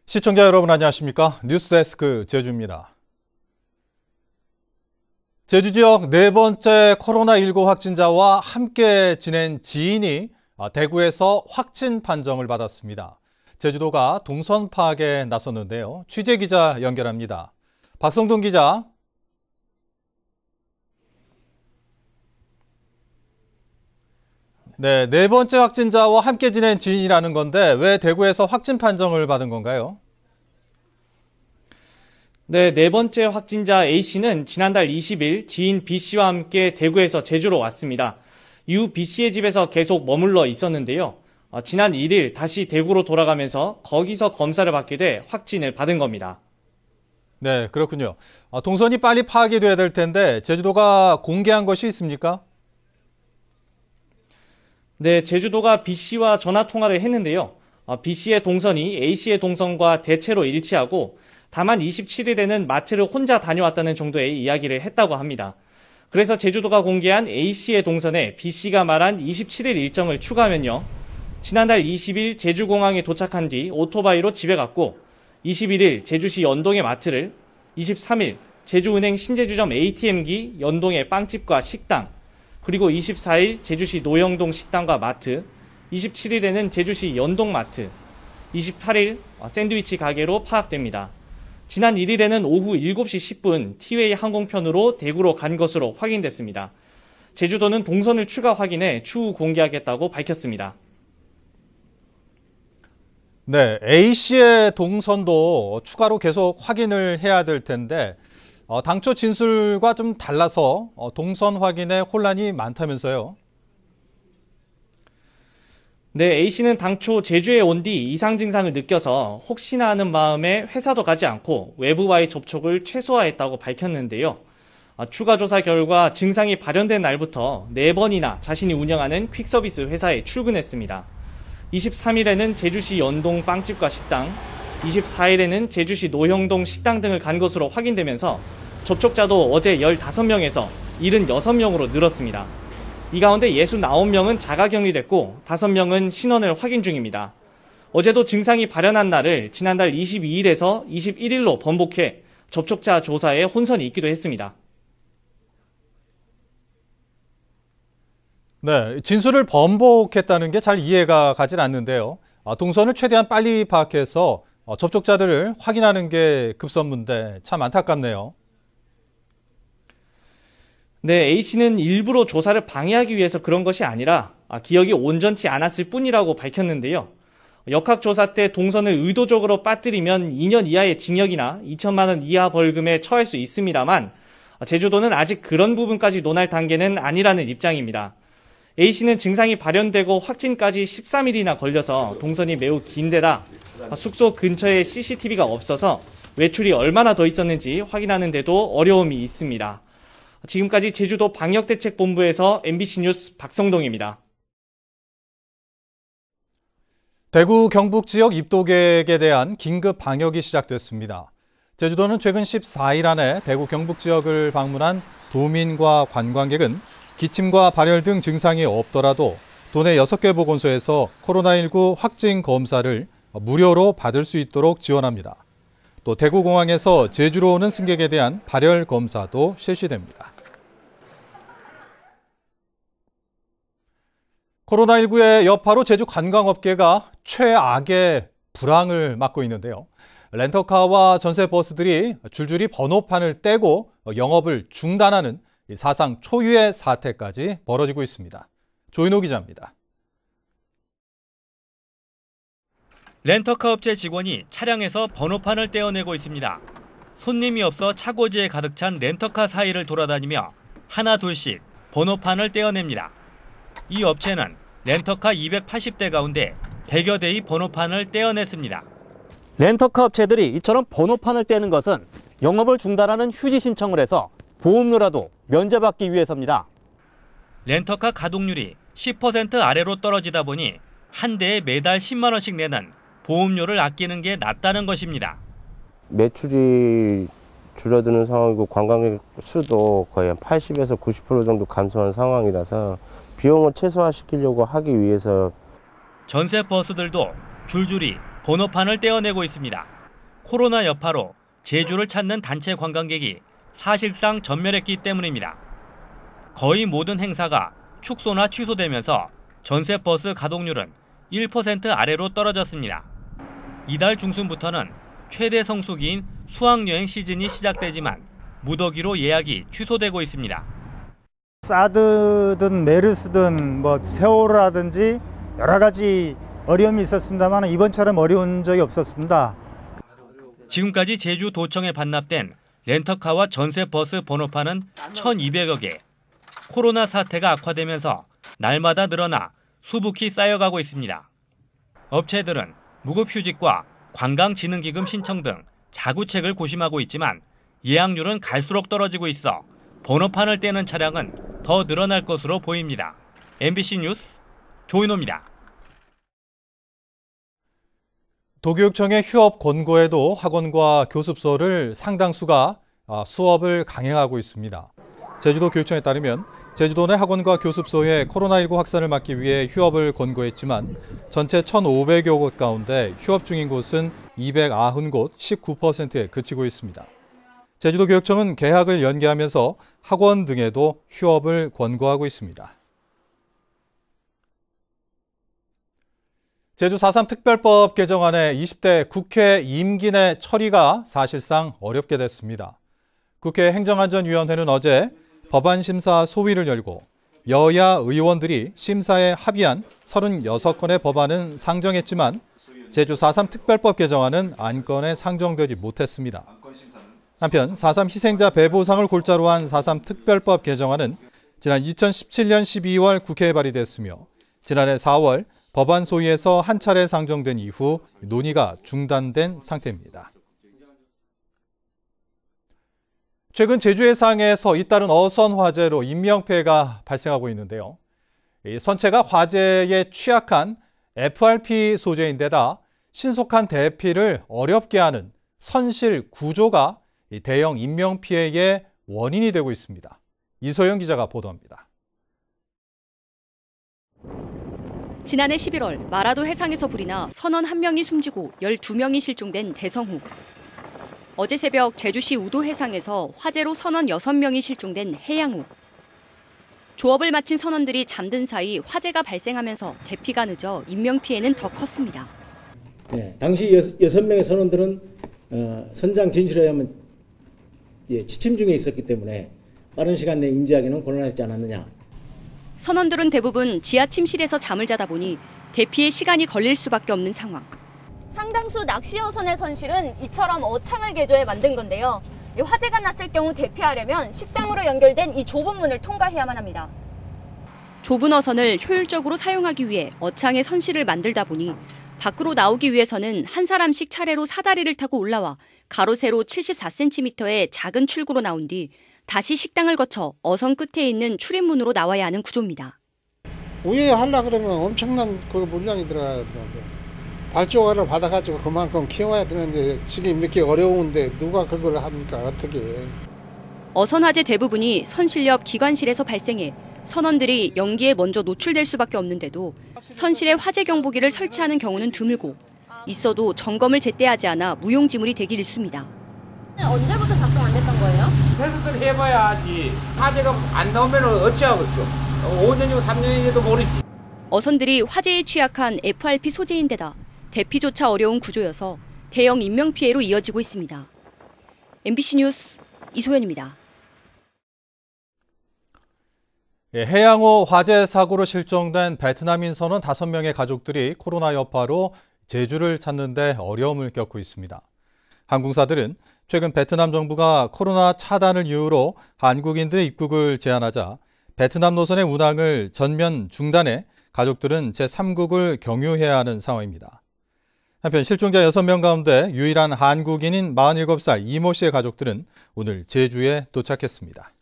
시청자 여러분 안녕하십니까? 뉴스데스크 제주입니다. 제주 지역 네 번째 코로나19 확진자와 함께 지낸 지인이 대구에서 확진 판정을 받았습니다. 제주도가 동선 파악에 나섰는데요. 취재 기자 연결합니다. 박성동 기자. 네 번째 확진자와 함께 지낸 지인이라는 건데 왜 대구에서 확진 판정을 받은 건가요? 네 번째 확진자 A씨는 지난달 20일 지인 B씨와 함께 대구에서 제주로 왔습니다. 이후 B씨의 집에서 계속 머물러 있었는데요. 지난 1일 다시 대구로 돌아가면서 거기서 검사를 받게 돼 확진을 받은 겁니다. 네, 그렇군요. 동선이 빨리 파악이 돼야 될 텐데 제주도가 공개한 것이 있습니까? 네, 제주도가 B씨와 전화 통화를 했는데요. B씨의 동선이 A씨의 동선과 대체로 일치하고 다만 27일에는 마트를 혼자 다녀왔다는 정도의 이야기를 했다고 합니다. 그래서 제주도가 공개한 A씨의 동선에 B씨가 말한 27일 일정을 추가하면요. 지난달 20일 제주공항에 도착한 뒤 오토바이로 집에 갔고 21일 제주시 연동의 마트를, 23일 제주은행 신제주점 ATM기 연동의 빵집과 식당, 그리고 24일 제주시 노영동 식당과 마트, 27일에는 제주시 연동마트, 28일 샌드위치 가게로 파악됩니다. 지난 1일에는 오후 7시 10분 티웨이 항공편으로 대구로 간 것으로 확인됐습니다. 제주도는 동선을 추가 확인해 추후 공개하겠다고 밝혔습니다. 네, A씨의 동선도 추가로 계속 확인을 해야 될 텐데 당초 진술과 좀 달라서 동선 확인에 혼란이 많다면서요? 네, A씨는 당초 제주에 온 뒤 이상 증상을 느껴서 혹시나 하는 마음에 회사도 가지 않고 외부와의 접촉을 최소화했다고 밝혔는데요. 추가 조사 결과 증상이 발현된 날부터 4번이나 자신이 운영하는 퀵서비스 회사에 출근했습니다. 23일에는 제주시 연동 빵집과 식당, 24일에는 제주시 노형동 식당 등을 간 것으로 확인되면서 접촉자도 어제 15명에서 76명으로 늘었습니다. 이 가운데 69명은 자가격리됐고 5명은 신원을 확인 중입니다. 어제도 증상이 발현한 날을 지난달 22일에서 21일로 번복해 접촉자 조사에 혼선이 있기도 했습니다. 네, 진술을 번복했다는 게 잘 이해가 가진 않는데요. 동선을 최대한 빨리 파악해서 접촉자들을 확인하는 게 급선무인데 참 안타깝네요. 네, A씨는 일부러 조사를 방해하기 위해서 그런 것이 아니라 기억이 온전치 않았을 뿐이라고 밝혔는데요. 역학조사 때 동선을 의도적으로 빠뜨리면 2년 이하의 징역이나 2천만 원 이하 벌금에 처할 수 있습니다만 제주도는 아직 그런 부분까지 논할 단계는 아니라는 입장입니다. A씨는 증상이 발현되고 확진까지 13일이나 걸려서 동선이 매우 긴데다 숙소 근처에 CCTV가 없어서 외출이 얼마나 더 있었는지 확인하는 데도 어려움이 있습니다. 지금까지 제주도 방역대책본부에서 MBC 뉴스 박성동입니다. 대구 경북 지역 입도객에 대한 긴급 방역이 시작됐습니다. 제주도는 최근 14일 안에 대구 경북 지역을 방문한 도민과 관광객은 기침과 발열 등 증상이 없더라도 도내 6개 보건소에서 코로나19 확진 검사를 무료로 받을 수 있도록 지원합니다. 또 대구공항에서 제주로 오는 승객에 대한 발열 검사도 실시됩니다. 코로나19의 여파로 제주 관광업계가 최악의 불황을 맞고 있는데요. 렌터카와 전세버스들이 줄줄이 번호판을 떼고 영업을 중단하는 사상 초유의 사태까지 벌어지고 있습니다. 조인호 기자입니다. 렌터카 업체 직원이 차량에서 번호판을 떼어내고 있습니다. 손님이 없어 차고지에 가득 찬 렌터카 사이를 돌아다니며 하나 둘씩 번호판을 떼어냅니다. 이 업체는 렌터카 280대 가운데 100여 대의 번호판을 떼어냈습니다. 렌터카 업체들이 이처럼 번호판을 떼는 것은 영업을 중단하는 휴지 신청을 해서 보험료라도 면제받기 위해서입니다. 렌터카 가동률이 10% 아래로 떨어지다 보니 한 대에 매달 10만 원씩 내는 보험료를 아끼는 게 낫다는 것입니다. 매출이 줄어드는 상황이고 관광객 수도 거의 한 80에서 90% 정도 감소한 상황이라서 비용을 최소화시키려고 하기 위해서 전세 버스들도 줄줄이 번호판을 떼어내고 있습니다. 코로나 여파로 제주를 찾는 단체 관광객이 사실상 전멸했기 때문입니다. 거의 모든 행사가 축소나 취소되면서 전세버스 가동률은 1% 아래로 떨어졌습니다. 이달 중순부터는 최대 성수기인 수학여행 시즌이 시작되지만 무더기로 예약이 취소되고 있습니다. 사드든 메르스든 뭐 세월호라든지 여러 가지 어려움이 있었습니다만 이번처럼 어려운 적이 없었습니다. 지금까지 제주도청에 반납된 렌터카와 전세버스 번호판은 1,200여 개. 코로나 사태가 악화되면서 날마다 늘어나 수북히 쌓여가고 있습니다. 업체들은 무급휴직과 관광진흥기금 신청 등 자구책을 고심하고 있지만 예약률은 갈수록 떨어지고 있어 번호판을 떼는 차량은 더 늘어날 것으로 보입니다. MBC 뉴스 조인호입니다. 도교육청의 휴업 권고에도 학원과 교습소를 상당수가 수업을 강행하고 있습니다. 제주도 교육청에 따르면 제주도 내 학원과 교습소에 코로나19 확산을 막기 위해 휴업을 권고했지만 전체 1,500여 곳 가운데 휴업 중인 곳은 290곳, 19%에 그치고 있습니다. 제주도 교육청은 개학을 연기하면서 학원 등에도 휴업을 권고하고 있습니다. 제주 4.3 특별법 개정안의 20대 국회 임기 내 처리가 사실상 어렵게 됐습니다. 국회 행정안전위원회는 어제 법안 심사 소위를 열고 여야 의원들이 심사에 합의한 36건의 법안은 상정했지만 제주 4.3 특별법 개정안은 안건에 상정되지 못했습니다. 한편 4.3 희생자 배보상을 골자로 한 4.3 특별법 개정안은 지난 2017년 12월 국회에 발의됐으며 지난해 4월 법안 소위에서 한 차례 상정된 이후 논의가 중단된 상태입니다. 최근 제주 해상에서 잇따른 어선 화재로 인명피해가 발생하고 있는데요. 이 선체가 화재에 취약한 FRP 소재인데다 신속한 대피를 어렵게 하는 선실 구조가 대형 인명피해의 원인이 되고 있습니다. 이소영 기자가 보도합니다. 지난해 11월 마라도 해상에서 불이 나 선원 1명이 숨지고 12명이 실종된 대성호. 어제 새벽 제주시 우도 해상에서 화재로 선원 6명이 실종된 해양호. 조업을 마친 선원들이 잠든 사이 화재가 발생하면서 대피가 늦어 인명피해는 더 컸습니다. 네, 당시 6명의 선원들은 선장 진술에 의하면 취침 중에 있었기 때문에 빠른 시간 내에 인지하기는 곤란했지 않았느냐. 선원들은 대부분 지하 침실에서 잠을 자다 보니 대피에 시간이 걸릴 수밖에 없는 상황. 상당수 낚시 어선의 선실은 이처럼 어창을 개조해 만든 건데요. 화재가 났을 경우 대피하려면 식당으로 연결된 이 좁은 문을 통과해야만 합니다. 좁은 어선을 효율적으로 사용하기 위해 어창의 선실을 만들다 보니 밖으로 나오기 위해서는 한 사람씩 차례로 사다리를 타고 올라와 가로 세로 74cm의 작은 출구로 나온 뒤 다시 식당을 거쳐 어선 끝에 있는 출입문으로 나와야 하는 구조입니다. 위에 하려고 그러면 엄청난 그 물량이 들어가야 되는데 발조가를 받아가지고 그만큼 키워야 되는데 지금 이렇게 어려운데 누가 그걸 합니까? 어떻게. 어선 화재 대부분이 선실 옆 기관실에서 발생해 선원들이 연기에 먼저 노출될 수밖에 없는데도 선실에 화재 경보기를 설치하는 경우는 드물고 있어도 점검을 제때 하지 않아 무용지물이 되기 일쑤입니다. 언제부터 작동 안 됐던 거예요? 테스트를 해봐야 하지. 화재가 안 나오면 어찌하겠어. 5년이고 3년이라도 모르지. 어선들이 화재에 취약한 FRP 소재인데다 대피조차 어려운 구조여서 대형 인명피해로 이어지고 있습니다. MBC 뉴스 이소연입니다. 해양호 화재 사고로 실종된 베트남인 선원 5명의 가족들이 코로나 여파로 제주를 찾는 데 어려움을 겪고 있습니다. 항공사들은 최근 베트남 정부가 코로나 차단을 이유로 한국인들의 입국을 제한하자 베트남 노선의 운항을 전면 중단해 가족들은 제3국을 경유해야 하는 상황입니다. 한편 실종자 6명 가운데 유일한 한국인인 47살 이모 씨의 가족들은 오늘 제주에 도착했습니다.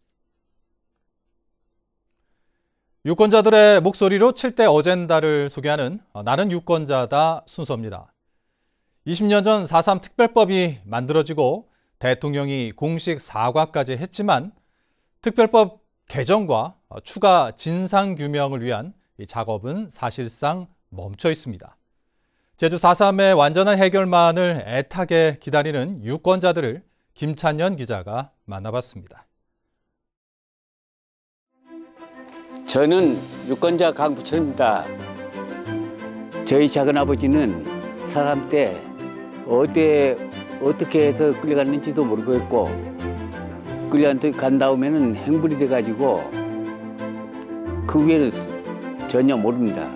유권자들의 목소리로 7대 어젠다를 소개하는 나는 유권자다 순서입니다. 20년 전 4.3 특별법이 만들어지고 대통령이 공식 사과까지 했지만 특별법 개정과 추가 진상규명을 위한 이 작업은 사실상 멈춰 있습니다. 제주 4.3의 완전한 해결만을 애타게 기다리는 유권자들을 김찬년 기자가 만나봤습니다. 저는 유권자 강부철입니다. 저희 작은아버지는 4.3 때 어떻게 해서 끌려갔는지도 모르겠고 끌려간 다음에는 행불이 돼가지고 그 후에는 전혀 모릅니다.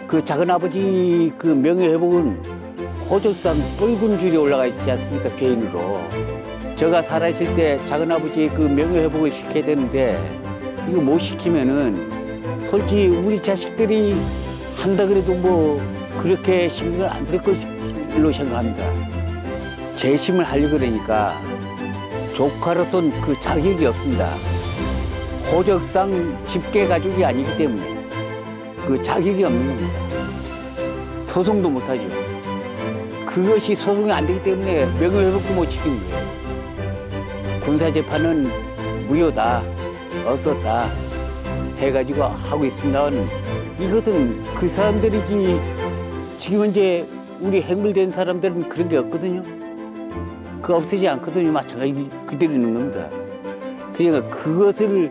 그 작은아버지 그 명예회복은 호적상 붉은 줄이 올라가 있지 않습니까? 개인으로. 제가 살아있을 때 작은아버지의 그 명예회복을 시켜야 되는데 이거 못 시키면은 솔직히 우리 자식들이 한다 그래도 뭐 그렇게 신경을 안 쓸 걸로 생각합니다. 재심을 하려고 그러니까 조카로서는 그 자격이 없습니다. 호적상 직계 가족이 아니기 때문에 그 자격이 없는 겁니다. 소송도 못하죠. 그것이 소송이 안 되기 때문에 명예회복도 못 시키는 거예요. 군사재판은 무효다, 없었다 해가지고 하고 있습니다만 이것은 그 사람들이지 지금 현재 우리 행불된 사람들은 그런 게 없거든요. 그 없어지지 않거든요. 마찬가지 그대로 있는 겁니다. 그러니까 그것을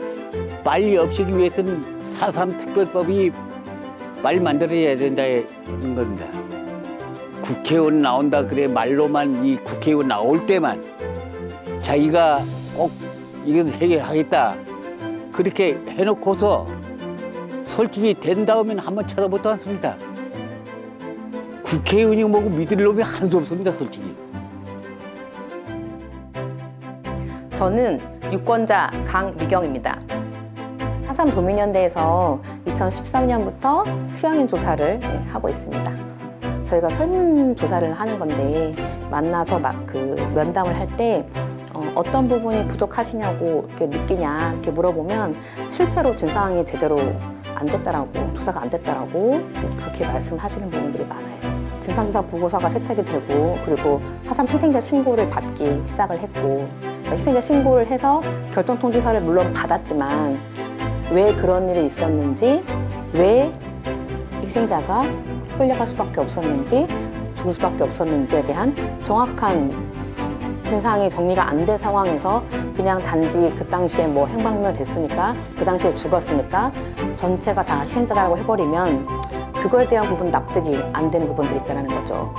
빨리 없애기 위해서는 4.3 특별법이 빨리 만들어져야 된다는 겁니다. 국회의원 나온다 그래 말로만 이 국회의원 나올 때만 자기가 꼭 이건 해결하겠다 그렇게 해놓고서 솔직히 된 다음에는 한번 쳐다보지도 않습니다. 국회의원이 뭐고 믿을 놈이 하나도 없습니다, 솔직히. 저는 유권자 강미경입니다. 4.3 도민연대에서 2013년부터 수양인 조사를 하고 있습니다. 저희가 설문조사를 하는 건데 만나서 막 그 면담을 할 때 어떤 부분이 부족하시냐고 이렇게 느끼냐 이렇게 물어보면 실제로 진상이 제대로 안 됐다라고 조사가 안 됐다라고 그렇게 말씀하시는 부분들이 많아요. 진상조사 보고서가 채택이 되고 그리고 4.3 희생자 신고를 받기 시작을 했고 희생자 신고를 해서 결정통지서를 물론 받았지만 왜 그런 일이 있었는지 왜 희생자가 끌려갈 수밖에 없었는지 죽을 수밖에 없었는지에 대한 정확한 진상이 정리가 안 된 상황에서 그냥 단지 그 당시에 뭐 행방불명 됐으니까 그 당시에 죽었으니까 전체가 다 희생자라고 해버리면 그거에 대한 부분 납득이 안 되는 부분들이 있다는 거죠.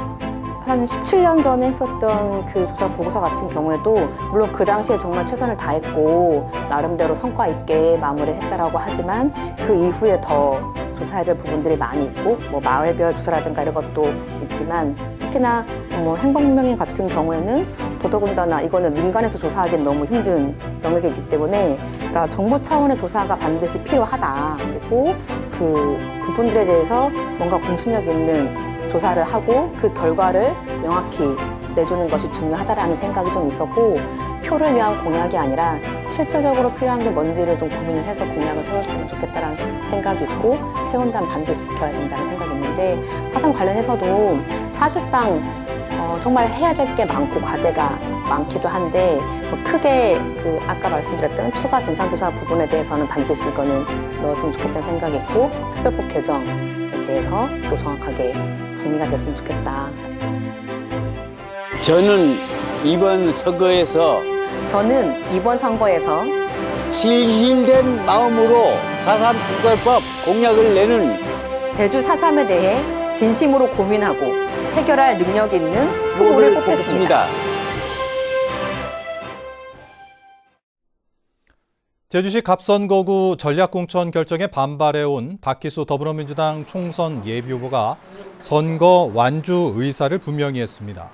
한 17년 전에 했었던 그 조사 보고서 같은 경우에도 물론 그 당시에 정말 최선을 다했고 나름대로 성과 있게 마무리를 했다라고 하지만 그 이후에 더 조사해야 될 부분들이 많이 있고 뭐 마을별 조사라든가 이런 것도 있지만 특히나 뭐 행방불명인 같은 경우에는 더더군다나 이거는 민간에서 조사하기는 너무 힘든 영역이기 때문에 그러니까 정부 차원의 조사가 반드시 필요하다. 그리고 그 부분들에 대해서 뭔가 공신력 있는 조사를 하고 그 결과를 명확히 내주는 것이 중요하다라는 생각이 좀 있었고 표를 위한 공약이 아니라 실질적으로 필요한 게 뭔지를 좀 고민을 해서 공약을 세웠으면 좋겠다라는 생각이 있고 세운다면 반드시 지켜야 된다는 생각이 있는데 4.3 관련해서도 사실상 정말 해야 될 게 많고 과제가 많기도 한데 뭐 크게 그 아까 말씀드렸던 추가 진상조사 부분에 대해서는 반드시 이거는 넣었으면 좋겠다는 생각이 있고 특별법 개정에 대해서 또 정확하게 정리가 됐으면 좋겠다. 저는 이번 선거에서 진실된 마음으로 4.3 특별법 공약을 내는 제주 4.3에 대해 진심으로 고민하고 해결할 능력 있는 후보를 뽑겠습니다. 제주시 갑선거구 전략공천 결정에 반발해온 박희수 더불어민주당 총선 예비후보가 선거 완주 의사를 분명히 했습니다.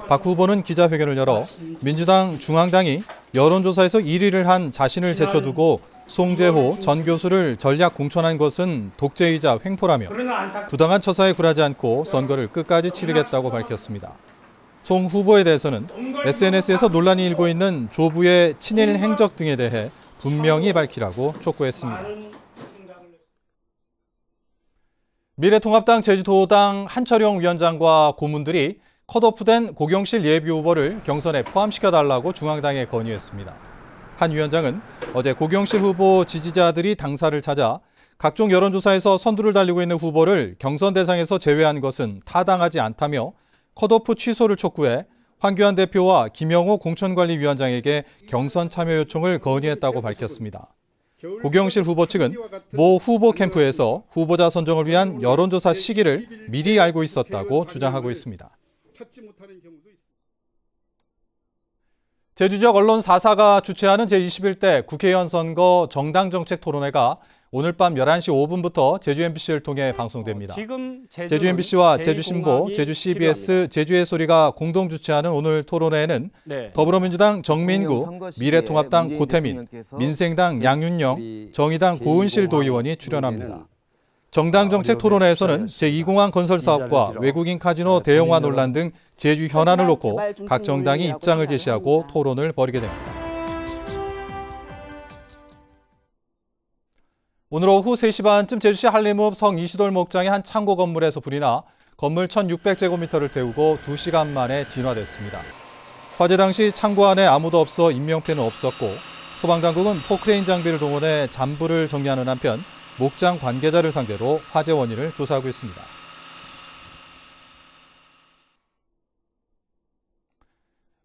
박 후보는 기자회견을 열어 민주당 중앙당이 여론조사에서 1위를 한 자신을 제쳐두고 송재호 전 교수를 전략 공천한 것은 독재이자 횡포라며 부당한 처사에 굴하지 않고 선거를 끝까지 치르겠다고 밝혔습니다. 송 후보에 대해서는 SNS에서 논란이 일고 있는 조부의 친일 행적 등에 대해 분명히 밝히라고 촉구했습니다. 미래통합당 제주도당 한철용 위원장과 고문들이 컷오프된 고경실 예비후보를 경선에 포함시켜달라고 중앙당에 건의했습니다. 한 위원장은 어제 고경실 후보 지지자들이 당사를 찾아 각종 여론조사에서 선두를 달리고 있는 후보를 경선 대상에서 제외한 것은 타당하지 않다며 컷오프 취소를 촉구해 황교안 대표와 김영호 공천관리위원장에게 경선 참여 요청을 건의했다고 밝혔습니다. 고경실 후보 측은 모 후보 캠프에서 후보자 선정을 위한 여론조사 시기를 미리 알고 있었다고 주장하고 있습니다. 제주 지역 언론 4사가 주최하는 제21대 국회의원 선거 정당정책 토론회가 오늘 밤 11시 5분부터 제주 MBC를 통해 방송됩니다. 제주 MBC와 제주신보, 제주 CBS, 제주의 소리가 공동 주최하는 오늘 토론회에는 더불어민주당 정민구, 미래통합당 고태민, 민생당 양윤영, 정의당 고은실 도의원이 출연합니다. 정당정책 토론회에서는 제2공항 건설 사업과 외국인 카지노 대형화 논란 등 제주 현안을 놓고 각 정당이 입장을 제시하고 토론을 벌이게 됩니다. 오늘 오후 3시 반쯤 제주시 한림읍 성이시돌 목장의 한 창고 건물에서 불이 나 건물 1,600제곱미터를 태우고 2시간 만에 진화됐습니다. 화재 당시 창고 안에 아무도 없어 인명피해는 없었고 소방당국은 포크레인 장비를 동원해 잔불을 정리하는 한편 목장 관계자를 상대로 화재 원인을 조사하고 있습니다.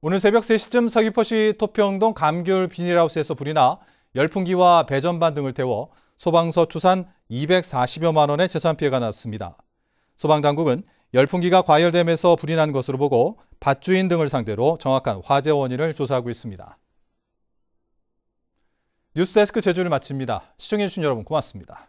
오늘 새벽 3시쯤 서귀포시 토평동 감귤 비닐하우스에서 불이 나 열풍기와 배전반 등을 태워 소방서 추산 240여만 원의 재산 피해가 났습니다. 소방당국은 열풍기가 과열됨에서 불이 난 것으로 보고 밭주인 등을 상대로 정확한 화재 원인을 조사하고 있습니다. 뉴스데스크 제주를 마칩니다. 시청해주신 여러분 고맙습니다.